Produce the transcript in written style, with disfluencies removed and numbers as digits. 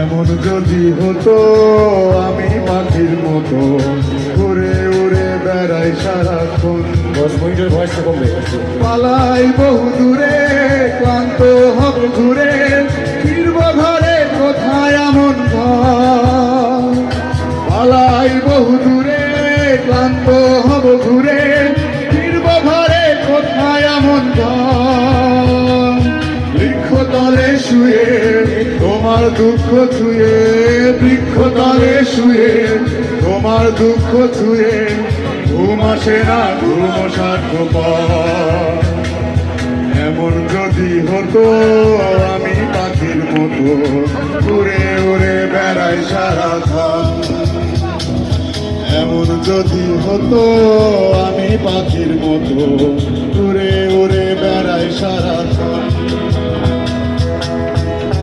এমন যদি হতো আমি পাখির মতো ঘুরে উড়ে বেড়াই সারাক্ষণ, পালাই বহু দূরে ক্লান্ত হব ঘুরে, ফিরব ঘরে কোথায় এমন ঘর। পালাই বহু দূরে ক্লান্ত হব ঘুরে, ফিরব ঘরে কোথায় এমন ঘর। বৃক্ষতলে শুয়ে তোমার দুঃখ ছুঁয়ে, বৃক্ষতলে শুয়ে তোমার দুঃখ ছুঁয়ে, ঘুম আসে না ঘুম স্বার্থপর। এমন যদি হতো আমি পাখির মতো ঘুরে উড়ে বেড়াই সারাক্ষণ, এমন যদি হতো আমি পাখির মতো ঘুরে উড়ে বেড়াই সারা